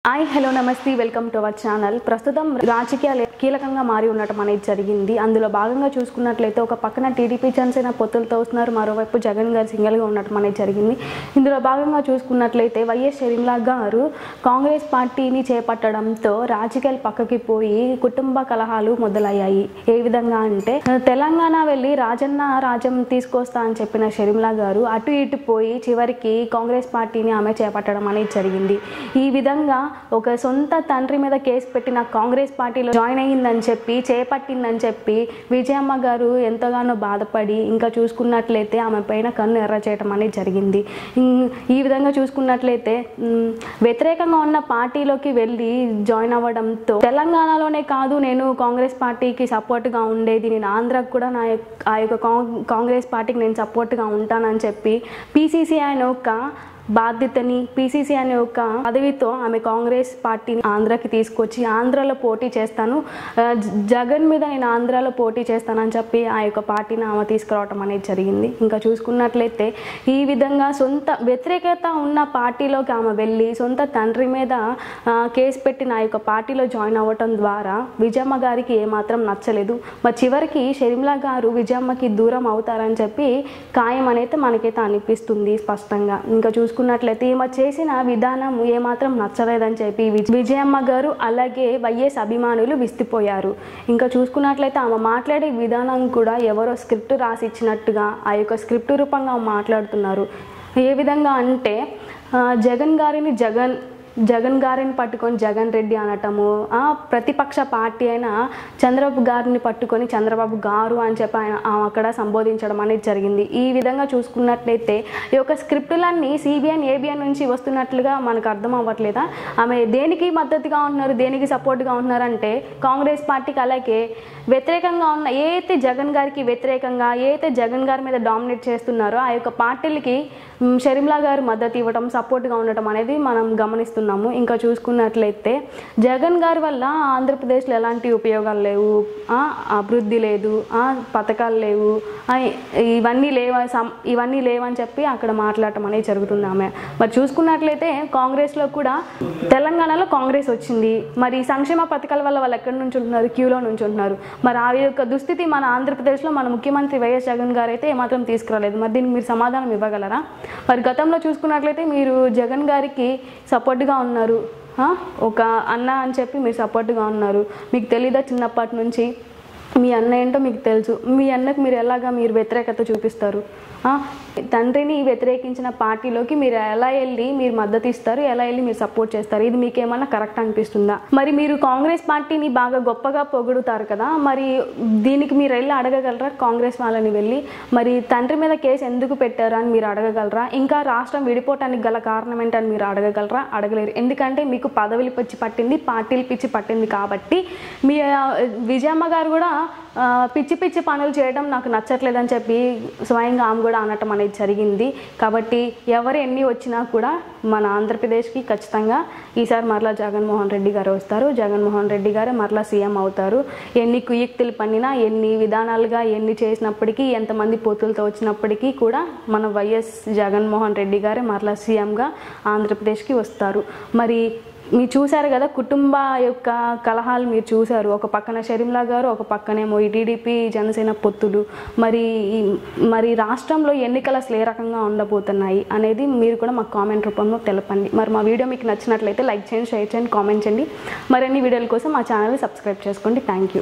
Hi hello నమస్తే welcome to our channel. ప్రస్తుతం రాజకీయాలు కీలకంగా మారి ఉండటం అనేది జరిగింది. అందులో భాగంగా చూసుకున్నట్లయితే ఒక పక్కన టీడీపీ జనసేన పొత్తులతో వస్తున్నారు, మరోవైపు జగన్ గారు సింగిల్గా ఉండటం అనేది జరిగింది. ఇందులో భాగంగా చూసుకున్నట్లయితే వైఎస్ షర్మిల గారు కాంగ్రెస్ పార్టీని చేపట్టడంతో రాజకీయాలు పక్కకి పోయి కుటుంబ కలహాలు మొదలయ్యాయి. ఏ విధంగా అంటే తెలంగాణ వెళ్ళి రాజం తీసుకొస్తా అని చెప్పిన షర్మిల గారు అటు ఇటు పోయి చివరికి కాంగ్రెస్ పార్టీని ఆమె చేపట్టడం అనేది జరిగింది. ఈ విధంగా ఒక సొంత తండ్రి మీద కేసు పెట్టిన కాంగ్రెస్ పార్టీలో జాయిన్ అయ్యిందని చెప్పి చేపట్టిందని చెప్పి విజయమ్మ గారు ఎంతగానో బాధపడి ఇంకా చూసుకున్నట్లయితే ఆమె పైన కన్ను ఎర్ర చేయడం అనేది జరిగింది. ఈ విధంగా చూసుకున్నట్లయితే వ్యతిరేకంగా ఉన్న పార్టీలోకి వెళ్ళి జాయిన్ అవ్వడంతో తెలంగాణలోనే కాదు నేను కాంగ్రెస్ పార్టీకి సపోర్ట్గా ఉండేది, నేను ఆంధ్రాకు కూడా ఆ యొక్క కాంగ్రెస్ పార్టీకి నేను సపోర్ట్గా ఉంటానని చెప్పి పీసీసీ అనే ఒక బాధ్యతని పీసీసీ అనే ఒక పదవితో ఆమె కాంగ్రెస్ పార్టీని ఆంధ్రాకి తీసుకొచ్చి ఆంధ్రాలో పోటీ చేస్తాను, జగన్ మీద నేను ఆంధ్రాలో పోటీ చేస్తానని చెప్పి ఆ యొక్క పార్టీని ఆమె తీసుకురావటం అనేది జరిగింది. ఇంకా చూసుకున్నట్లయితే ఈ విధంగా సొంత వ్యతిరేకత ఉన్న పార్టీలోకి ఆమె వెళ్ళి సొంత తండ్రి మీద కేసు పెట్టిన ఆ యొక్క పార్టీలో జాయిన్ అవ్వటం ద్వారా విజయమ్మ గారికి ఏమాత్రం నచ్చలేదు. మరి చివరికి షర్మిల గారు విజయమ్మకి దూరం అవుతారని చెప్పి ఖాయం అనేది మనకైతే అనిపిస్తుంది స్పష్టంగా. ఇంకా చూసుకున్నట్లయితే ఈమె చేసిన విధానం ఏమాత్రం నచ్చలేదని చెప్పి విజయమ్మ గారు అలాగే వైఎస్ అభిమానులు విస్తుపోయారు. ఇంకా చూసుకున్నట్లయితే ఆమె మాట్లాడే విధానం కూడా ఎవరో స్క్రిప్ట్ రాసి ఇచ్చినట్టుగా ఆ యొక్క స్క్రిప్ట్ రూపంగా మాట్లాడుతున్నారు. ఏ విధంగా అంటే జగన్ గారిని పట్టుకొని జగన్ రెడ్డి అనటము, ప్రతిపక్ష పార్టీ అయిన చంద్రబాబు గారిని పట్టుకొని చంద్రబాబు గారు అని చెప్పి ఆయన అక్కడ సంబోధించడం అనేది జరిగింది. ఈ విధంగా చూసుకున్నట్లయితే ఈ యొక్క స్క్రిప్టులన్నీ సిబిఎన్ ఏబిఎన్ నుంచి వస్తున్నట్లుగా మనకు అర్థం అవ్వట్లేదా? ఆమె దేనికి మద్దతుగా ఉంటున్నారు, దేనికి సపోర్ట్గా ఉంటున్నారంటే కాంగ్రెస్ పార్టీకి అలాగే వ్యతిరేకంగా ఉన్న ఏదైతే జగన్ గారికి వ్యతిరేకంగా ఏదైతే జగన్ గారి మీద డామినేట్ చేస్తున్నారో ఆ యొక్క పార్టీలకి షర్మిల గారు మద్దతు ఇవ్వడం సపోర్ట్గా ఉండటం అనేది మనం గమనిస్తున్నాము. ఇంకా చూసుకున్నట్లయితే జగన్ గారి వల్ల ఆంధ్రప్రదేశ్లో ఎలాంటి ఉపయోగాలు లేవు, అభివృద్ధి లేదు, పథకాలు లేవు, ఇవన్నీ లేవని చెప్పి అక్కడ మాట్లాడటం అనేది జరుగుతుంది ఆమె. మరి చూసుకున్నట్లయితే కాంగ్రెస్లో కూడా తెలంగాణలో కాంగ్రెస్ వచ్చింది, మరి సంక్షేమ పథకాల వల్ల వాళ్ళు ఎక్కడి నుంచి ఉంటున్నారు, క్యూలో నుంచి ఉంటున్నారు. మరి ఆ యొక్క దుస్థితి మన ఆంధ్రప్రదేశ్లో మన ముఖ్యమంత్రి వైఎస్ జగన్ గారు అయితే ఏమాత్రం తీసుకురాలేదు. మరి దీనికి మీరు సమాధానం ఇవ్వగలరా? మరి గతంలో చూసుకున్నట్లయితే మీరు జగన్ గారికి సపోర్ట్గా ఉన్నారు, ఒక అన్న అని చెప్పి మీరు సపోర్ట్గా ఉన్నారు. మీకు తెలీదా చిన్నప్పటి నుంచి మీ అన్న ఏంటో మీకు తెలుసు. మీ అన్నకు మీరు వ్యతిరేకత చూపిస్తారు. తండ్రిని వ్యతిరేకించిన పార్టీలోకి మీరు ఎలా వెళ్ళి మీరు మద్దతు ఇస్తారు, ఎలా వెళ్ళి మీరు సపోర్ట్ చేస్తారు? ఇది మీకు ఏమన్నా కరెక్ట్ అనిపిస్తుందా? మరి మీరు కాంగ్రెస్ పార్టీని బాగా గొప్పగా పొగుడుతారు కదా, మరి దీనికి మీరు వెళ్ళి అడగగలరా? కాంగ్రెస్ వాళ్ళని వెళ్ళి మరి తండ్రి మీద కేసు ఎందుకు పెట్టారు అని మీరు అడగగలరా? ఇంకా రాష్ట్రం విడిపోవటానికి గల కారణం ఏంటని మీరు అడగగలరా? అడగలేరు. ఎందుకంటే మీకు పదవులు పిచ్చి పట్టింది, పార్టీలు పిచ్చి పట్టింది. కాబట్టి మీ విజయమ్మ గారు కూడా పిచ్చి పనులు చేయడం నాకు నచ్చట్లేదని చెప్పి స్వయంగా ఆమె కూడా అనటం అనేది జరిగింది. కాబట్టి ఎవరు ఎన్ని వచ్చినా కూడా మన ఆంధ్రప్రదేశ్కి ఖచ్చితంగా ఈసారి మరలా జగన్మోహన్ రెడ్డి గారు వస్తారు. జగన్మోహన్ రెడ్డి గారే మరలా సీఎం అవుతారు. ఎన్ని కుయుక్తులు పన్నినా, ఎన్ని విధానాలుగా ఎన్ని చేసినప్పటికీ, ఎంతమంది పొత్తులతో వచ్చినప్పటికీ కూడా మన వైఎస్ జగన్మోహన్ రెడ్డి గారే మరలా సీఎంగా ఆంధ్రప్రదేశ్కి వస్తారు. మరి మీరు చూశారు కదా కుటుంబ యొక్క కలహాలు మీరు చూశారు. ఒక పక్కన షర్మిల గారు, ఒక పక్కనేమో ఈ టీడీపీ జనసేన పొత్తులు. మరి రాష్ట్రంలో ఎన్నికలు అసలు ఏ రకంగా ఉండబోతున్నాయి అనేది మీరు కూడా మాకు కామెంట్ రూపంలో తెలపండి. మరి మా వీడియో మీకు నచ్చినట్లయితే లైక్ చేయండి, షేర్ చేయండి, కామెంట్ చేయండి. మరిన్ని వీడియోల కోసం మా ఛానల్ని సబ్స్క్రైబ్ చేసుకోండి. Thank you.